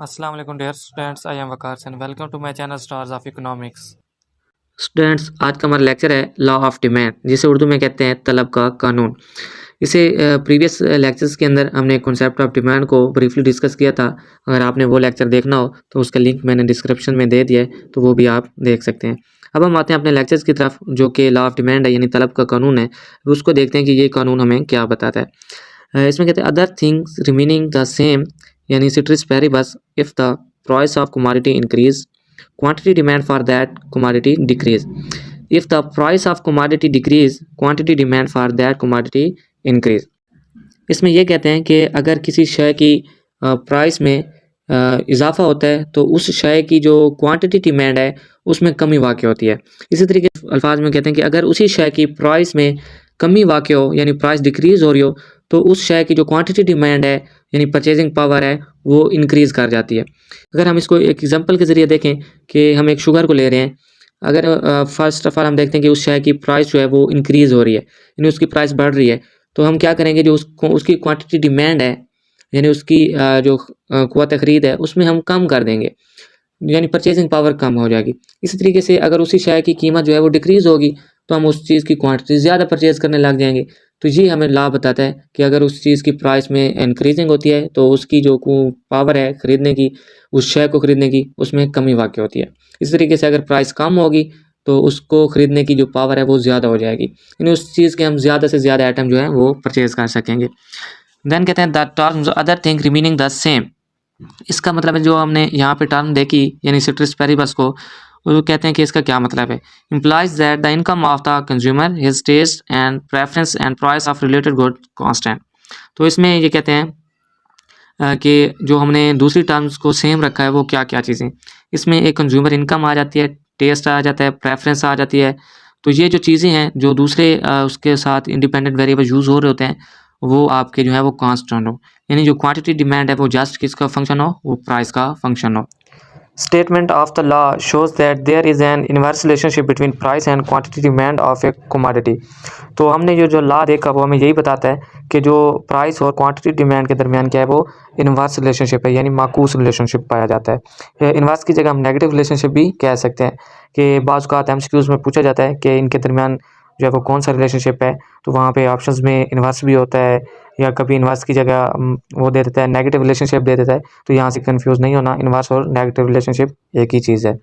अस्सलाम वालेकुम dear students, I am Waqar and welcome to my channel Stars of Economics. Students, आज का हमारा लेक्चर है लॉ ऑफ डिमांड, जिसे उर्दू में कहते हैं तलब का कानून। इसे प्रीवियस लेक्चर्स के अंदर हमने कॉन्सेप्ट ऑफ डिमांड को ब्रीफली डिस्कस किया था। अगर आपने वो लेक्चर देखना हो तो उसका लिंक मैंने डिस्क्रिप्शन में दे दिया है, तो वो भी आप देख सकते हैं। अब हम आते हैं अपने लेक्चर्स की तरफ, जो कि लॉ ऑफ डिमांड है यानी तलब का कानून है। उसको देखते हैं कि ये कानून हमें क्या बताता है। इसमें कहते हैं other things remaining the same यानी ceteris paribus if the price of commodity increase quantity demand for that commodity decrease. If the price of commodity decrease, quantity demand for that commodity increase. इसमें ये कहते हैं कि अगर किसी शय की प्राइस में इजाफा होता है तो उस शय की जो क्वांटिटी डिमांड है उसमें कमी वाक़ होती है। इसी तरीके अल्फाज में कहते हैं कि अगर उसी शय की प्राइस में कमी वाक़ हो यानी प्राइस डिक्रीज़ हो रही हो तो उस शय की जो क्वांटिटी डिमांड है यानी परचेजिंग पावर है वो इंक्रीज़ कर जाती है। अगर हम इसको एक एग्जांपल के ज़रिए देखें कि हम एक शुगर को ले रहे हैं, अगर फर्स्ट ऑफ ऑल हम देखते हैं कि उस शय की प्राइस जो है वो इंक्रीज़ हो रही है यानी उसकी प्राइस बढ़ रही है, तो हम क्या करेंगे, जो उसकी क्वांटिटी डिमांड है यानी उसकी जो क़ुव्वत ख़रीद है उसमें हम कम कर देंगे, यानी परचेजिंग पावर कम हो जाएगी। इसी तरीके से अगर उसी शय की कीमत जो है वो डिक्रीज़ होगी तो हम उस चीज़ की क्वांटिटी ज़्यादा परचेज़ करने लग जाएंगे। तो ये हमें लॉ बताता है कि अगर उस चीज़ की प्राइस में इंक्रीजिंग होती है तो उसकी जो पावर है ख़रीदने की, उस शय को ख़रीदने की, उसमें कमी वाक़ होती है। इस तरीके से अगर प्राइस कम होगी तो उसको ख़रीदने की जो पावर है वो ज़्यादा हो जाएगी, यानी उस चीज़ के हम ज़्यादा से ज़्यादा आइटम जो है वो परचेज़ कर सकेंगे। देन कहते हैं the terms other thing remaining the same. इसका मतलब है जो हमने यहाँ पे टर्म देखी यानी सिट्रिस पेरिबस को, वो कहते हैं कि इसका क्या मतलब है। Implies that the income of the consumer, his taste and preference and price of related good constant. तो इसमें ये कहते हैं कि जो हमने दूसरी टर्म्स को सेम रखा है वो क्या क्या चीज़ें, इसमें एक कंज्यूमर इनकम आ जाती है, टेस्ट आ जाता है, प्रेफरेंस आ जाती है। तो ये जो चीज़ें हैं जो दूसरे उसके साथ इंडिपेंडेंट वेरिएबल यूज़ हो रहे होते हैं वो आपके जो है वो कांस्टेंट हो, यानी जो क्वांटिटी डिमांड है वो जस्ट किसका फंक्शन हो, वो प्राइस का फंक्शन हो। Statement of the law shows that there is an inverse relationship between price and quantity demand of a commodity. तो हमने जो लॉ देखा वो हमें यही बताता है कि जो प्राइस और क्वांटिटी डिमांड के दरमियान क्या है वो इन्वर्स रिलेशनशिप है, यानी माकूस रिलेशनशिप पाया जाता है। इन्वर्स की जगह हम नेगेटिव रिलेशनशिप भी कह सकते हैं कि बाज़ औक़ात एमसीक्यूज़ में पूछा जाता है कि इनके दरमियान जो है वो कौन सा रिलेशनशिप है, तो वहाँ पे ऑप्शंस में इन्वर्स भी होता है या कभी इन्वर्स की जगह वो दे देता है नेगेटिव रिलेशनशिप दे देता है। तो यहाँ से कंफ्यूज नहीं होना, इन्वर्स और नेगेटिव रिलेशनशिप एक ही चीज़ है।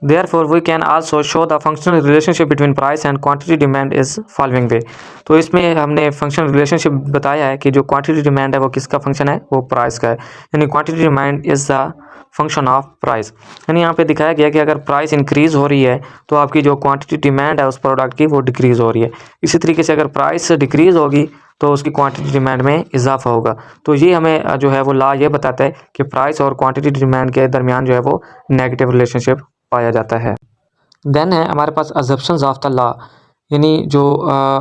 Therefore, we can also show the functional relationship between price and quantity demand is following way. तो इसमें हमने फंक्शनल रिलेशनशिप बताया है कि जो क्वांटिटी डिमांड है वो किसका फंक्शन है, वो प्राइस का है, यानी quantity demand is the function of price. यानी यहाँ पे दिखाया गया कि अगर प्राइस इंक्रीज़ हो रही है तो आपकी जो क्वांटिटी डिमांड है उस प्रोडक्ट की वो डिक्रीज़ हो रही है। इसी तरीके से अगर प्राइस डिक्रीज़ होगी तो उसकी क्वांटिटी डिमांड में इजाफा होगा। तो ये हमें जो है वो लॉ ये बताता है कि प्राइस और क्वांटिटी डिमांड के दरमियान जो है वो नेगेटिव रिलेशनशिप पाया जाता है। देन है हमारे पास अजप्शंस ऑफ द लॉ, यानी जो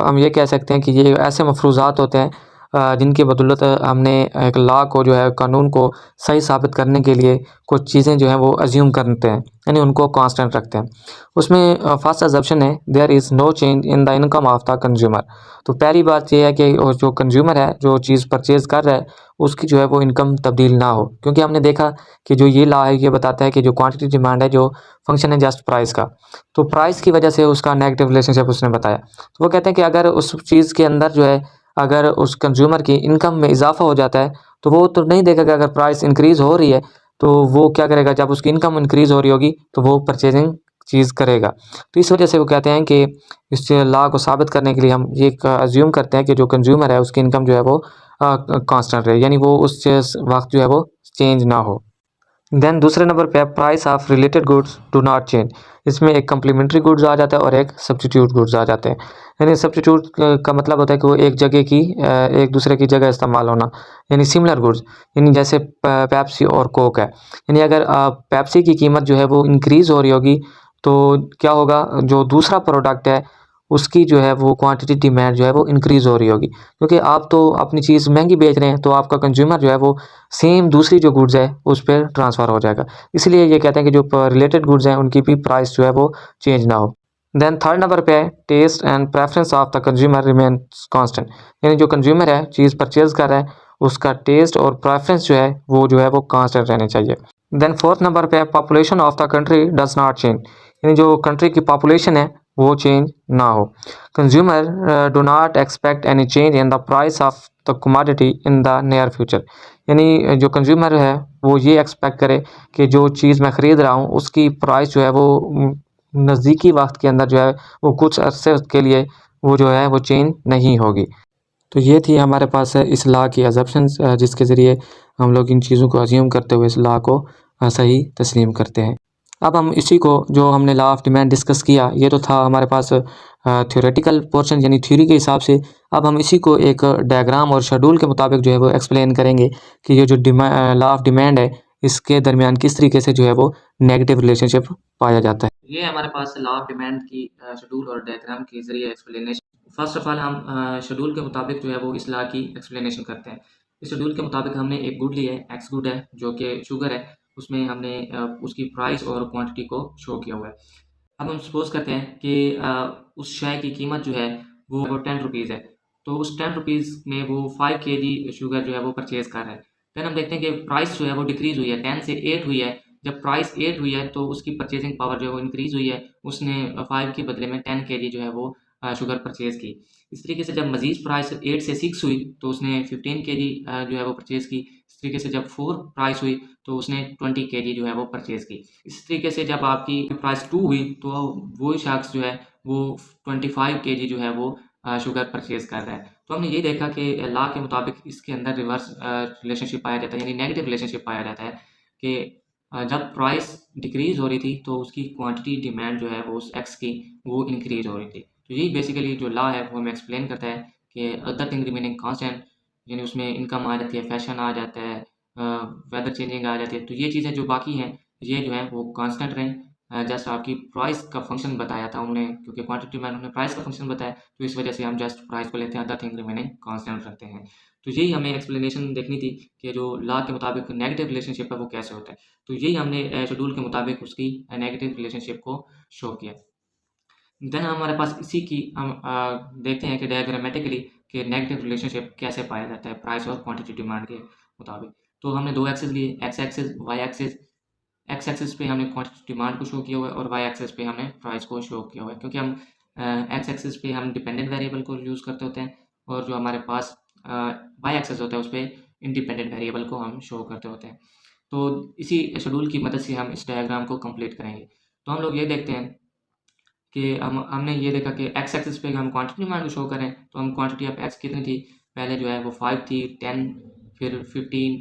हम ये कह सकते हैं कि ये ऐसे मफरूज़ात होते हैं जिनकी बदौलत हमने एक लॉ को जो है कानून को सही साबित करने के लिए कुछ चीज़ें जो हैं वो अज्यूम करते हैं, यानी उनको कांस्टेंट रखते हैं। उसमें फर्स्ट अजप्शन है there is no change in the income of the consumer. तो पहली बात ये है कि जो कंज्यूमर है जो चीज़ परचेज़ कर रहा है उसकी जो है वो इनकम तब्दील ना हो, क्योंकि हमने देखा कि जो ये लॉ है ये बताता है कि जो क्वांटिटी डिमांड है जो फंक्शन है जस्ट प्राइस का, तो प्राइस की वजह से उसका नेगेटिव रिलेशनशिप उसने बताया। तो वो कहते हैं कि अगर उस चीज़ के अंदर जो है अगर उस कंज्यूमर की इनकम में इजाफा हो जाता है तो वो तो नहीं देखेगा, अगर प्राइस इंक्रीज़ हो रही है तो वो क्या करेगा, जब उसकी इनकम इंक्रीज़ हो रही होगी तो वो परचेजिंग चीज़ करेगा। तो इस वजह से वो कहते हैं कि इस लॉ को साबित करने के लिए हम ये अज्यूम करते हैं कि जो कंज्यूमर है उसकी इनकम जो है वो कांस्टेंट रहे, यानी वो उस वक्त जो है वो चेंज ना हो। देन दूसरे नंबर पे price of related goods do not change. इसमें एक कम्प्लीमेंट्री गुड्स आ जाता है और एक सब्स्टिट्यूट गुड्स आ जाते हैं। यानी सब्स्टिट्यूट का मतलब होता है कि वो एक जगह की एक दूसरे की जगह इस्तेमाल होना, यानी सिमिलर गुड्स, यानी जैसे पेप्सी और कोक है। यानी अगर पेप्सी की कीमत जो है वो इंक्रीज़ हो रही होगी तो क्या होगा, जो दूसरा प्रोडक्ट है उसकी जो है वो क्वांटिटी डिमांड जो है वो इंक्रीज़ हो रही होगी, क्योंकि आप तो अपनी चीज़ महंगी बेच रहे हैं तो आपका कंज्यूमर जो है वो सेम दूसरी जो गुड्स है उस पर ट्रांसफ़र हो जाएगा। इसलिए ये कहते हैं कि जो रिलेटेड गुड्स हैं उनकी भी प्राइस जो है वो चेंज ना हो। देन थर्ड नंबर पे है taste and preference of the consumer remains constant, यानी जो कंज्यूमर है चीज़ परचेज़ कर रहा है उसका टेस्ट और प्रेफरेंस जो है वो कांस्टेंट रहने चाहिए। देन फोर्थ नंबर पे population of the country does not change, यानी जो कंट्री की पॉपुलेशन है वो चेंज ना हो। Consumer do not expect any change in the price of the commodity in the near future, यानी जो कंज्यूमर है वो ये एक्सपेक्ट करे कि जो चीज़ मैं ख़रीद रहा हूँ उसकी प्राइस जो है वो नज़दीकी वक्त के अंदर जो है वो कुछ अरसे के लिए वो जो है वो चेंज नहीं होगी। तो ये थी हमारे पास इस लॉ की अजम्पशंस जिसके ज़रिए हम लोग इन चीज़ों को अज्यूम करते हुए इस लॉ को सही तस्लीम करते हैं। अब हम इसी को जो हमने लॉ ऑफ डिमांड डिस्कस किया ये तो था हमारे पास थ्योरेटिकल पोर्शन यानी थ्योरी के हिसाब से। अब हम इसी को एक डायग्राम और शेड्यूल के मुताबिक जो है वो एक्सप्लेन करेंगे कि ये जो लॉ ऑफ डिमांड है इसके दरमियान किस तरीके से जो है वो नेगेटिव रिलेशनशिप पाया जाता है। ये हमारे पास लॉ ऑफ डिमांड की शेड्यूल और डायग्राम के ज़रिए एक्सप्लेनेशन। फर्स्ट ऑफ ऑल हम शेड्यूल के मुताबिक जो है वो इस लॉ की एक्सप्लेनेशन करते हैं। इस शेड्यूल के मुताबिक हमने एक गुड लिया है, एक्स गुड है जो कि शुगर है, उसमें हमने उसकी प्राइस और क्वांटिटी को शो किया हुआ है। अब हम सपोज़ करते हैं कि उस चाय की कीमत जो है वो 10 रुपीज़ है, तो उस 10 रुपीज़ में वो 5 केजी शुगर जो है वो परचेज़ कर रहा है। देन हम देखते हैं कि प्राइस जो है वो डिक्रीज़ हुई है, 10 से 8 हुई है। जब प्राइस 8 हुई है तो उसकी परचेजिंग पावर जो है वो इंक्रीज़ हुई है, उसने 5 के बदले में 10 केजी जो है वो शुगर परचेज़ की। इस तरीके से जब मज़ीद प्राइस 8 से 6 हुई तो उसने 15 केजी जो है वो परचेज़ की। इस तरीके से जब 4 प्राइस हुई तो उसने 20 केजी जो है वो परचेज़ की। इस तरीके से जब आपकी प्राइस 2 हुई तो वो शख्स जो है वो 25 केजी जो है वो शुगर परचेज़ कर रहा है। तो हमने ये देखा कि लॉ के मुताबिक इसके अंदर रिवर्स रिलेशनशिप पाया जाता है, यानी नेगेटिव रिलेशनशिप पाया जाता है कि जब प्राइस डिक्रीज़ हो रही थी तो उसकी क्वांटिटी डिमांड जो है वो उस एक्स की वो इंक्रीज़ हो रही थी। तो यही बेसिकली जो लॉ है वो हमें एक्सप्लेन करता है कि अदर थिंग रिमेनिंग कांस्टेंट, यानी उसमें इनकम आ जाती है, फैशन आ जाता है, वेदर चेंजिंग आ जाती है। तो ये चीज़ें जो बाकी हैं ये जो है वो कांस्टेंट रहें। जस्ट आपकी प्राइस का फंक्शन बताया था उन्होंने, क्योंकि क्वांटिटी में उन्होंने प्राइस का फंक्शन बताया तो इस वजह से हम जस्ट प्राइस को लेते हैं, अदर थिंग रिमेनिंग कांस्टेंट रखते हैं। तो यही हमें एक्सप्लेनेशन देखनी थी कि जो लॉ के मुताबिक नेगेटिव रिलेशनशिप है वो कैसे होता है। तो यही हमने शेड्यूल के मुताबिक उसकी नेगेटिव रिलेशनशिप को शो किया। देन हमारे पास इसी की हम देखते हैं कि डायग्रामेटिकली कि नेगेटिव रिलेशनशिप कैसे पाया जाता है प्राइस और क्वांटिटी डिमांड के मुताबिक। तो हमने दो एक्सिस लिए, X axis, Y axis. X axis पे हमने क्वांटिटी डिमांड को शो किया हुआ है और वाई एक्सिस पे हमने प्राइस को शो किया हुआ है, क्योंकि हम एक्स एक्सिस पे हम डिपेंडेंट वेरिएबल को यूज़ करते होते हैं और जो हमारे पास वाई एक्सिस होता है उस पर इंडिपेंडेंट वेरिएबल को हम शो करते होते हैं। तो इसी शेड्यूल की मदद से हम इस डायग्राम को कंप्लीट करेंगे। तो हम लोग ये देखते हैं कि हमने ये देखा कि एक्स एक्सिस पे हम क्वांटिटी डिमांड को शो करें तो हम क्वांटिटी ऑफ एक्स कितनी थी, पहले जो है वो 5 थी, 10, फिर 15,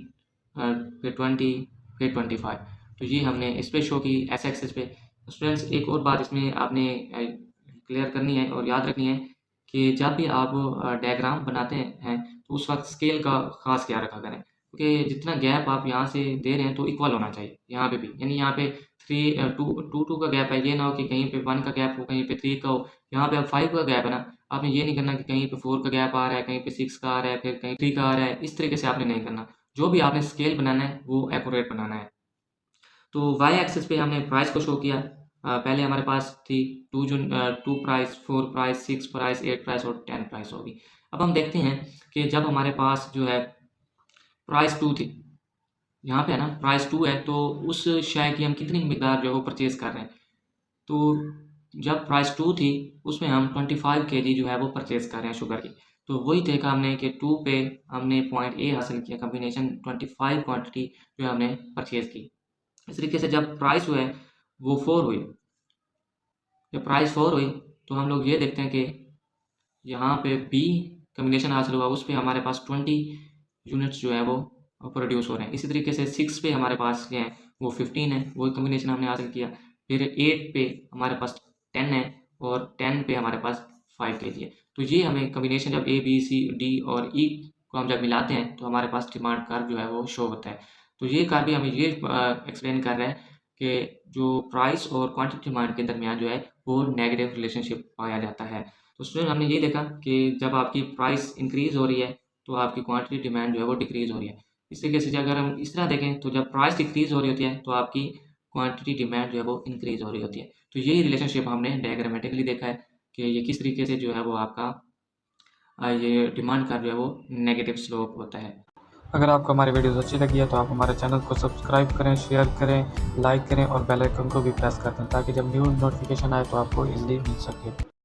फिर 20, फिर 25। तो ये हमने इस पे शो की एक्स एक्सिस पे। स्टूडेंट्स एक और बात इसमें आपने क्लियर करनी है और याद रखनी है कि जब भी आप डायग्राम बनाते हैं तो उस वक्त स्केल का खास ख्याल रखा करें, क्योंकि जितना गैप आप यहाँ से दे रहे हैं तो इक्वल होना चाहिए यहाँ पे भी, यानी यहाँ पे 2 का गैप है, ये ना हो कि कहीं पे 1 का गैप हो, कहीं पे 3 का हो। यहाँ पे अब 5 का गैप है ना, आपने ये नहीं करना कि कहीं पे 4 का गैप आ रहा है, कहीं पे 6 का आ रहा है, फिर कहीं 3 का आ रहा है। इस तरीके से आपने नहीं करना। जो भी आपने स्केल बनाना है वो एक्यूरेट बनाना है। तो वाई एक्सिस पे हमने प्राइस को शो किया। पहले हमारे पास थी 2 प्राइस, 4 प्राइस, 6 प्राइस, 8 प्राइस और 10 प्राइस होगी। अब हम देखते हैं कि जब हमारे पास जो है प्राइस 2 थी, यहाँ पे है ना प्राइस 2 है, तो उस शेयर की हम कितनी मिकदार जो है वो परचेज़ कर रहे हैं। तो जब प्राइस 2 थी उसमें हम 25 केजी जो है वो परचेज़ कर रहे हैं शुगर की। तो वही देखा हमने कि 2 पे हमने पॉइंट ए हासिल किया, कॉम्बिनेशन 25 क्वांटिटी जो है हमने परचेज़ की। इस तरीके से जब प्राइस हुआ है वो 4 हुई, जब प्राइस 4 हुई तो हम लोग ये देखते हैं कि यहाँ पे बी कम्बिनेशन हासिल हुआ, उस पे हमारे पास 20 यूनिट्स जो है वो प्रोड्यूस हो रहे हैं। इसी तरीके से 6 पे हमारे पास ये है वो 15 है, वही कम्बिनेशन हमने हासिल किया। फिर 8 पे हमारे पास 10 है और 10 पे हमारे पास 5 केजी है। तो ये हमें कम्बिनेशन जब ए बी सी डी और ई को हम जब मिलाते हैं तो हमारे पास डिमांड कर्व जो है वो शो होता है। तो ये कर्व भी हमें ये एक्सप्लेन कर रहा है कि जो प्राइस और क्वांटिटी डिमांड के दरमियान जो है वो नेगेटिव रिलेशनशिप पाया जाता है। तो स्टूडेंट हमने ये देखा कि जब आपकी प्राइस इंक्रीज़ हो रही है तो आपकी क्वांटिटी डिमांड जो है वो डिक्रीज़ हो रही है। इस तरीके से अगर हम इस तरह देखें तो जब प्राइस डिक्रीज़ हो रही होती है तो आपकी क्वांटिटी डिमांड जो है वो इंक्रीज़ हो रही होती है। तो यही रिलेशनशिप हमने डायग्रामेटिकली देखा है कि ये किस तरीके से जो है वो आपका ये डिमांड का जो है वो नेगेटिव स्लोप होता है। अगर आपको हमारी वीडियोस अच्छी लगी है तो आप हमारे चैनल को सब्सक्राइब करें, शेयर करें, लाइक करें और बेल आइकन को भी प्रेस कर दें ताकि जब न्यू नोटिफिकेशन आए तो आपको इजीली मिल सके।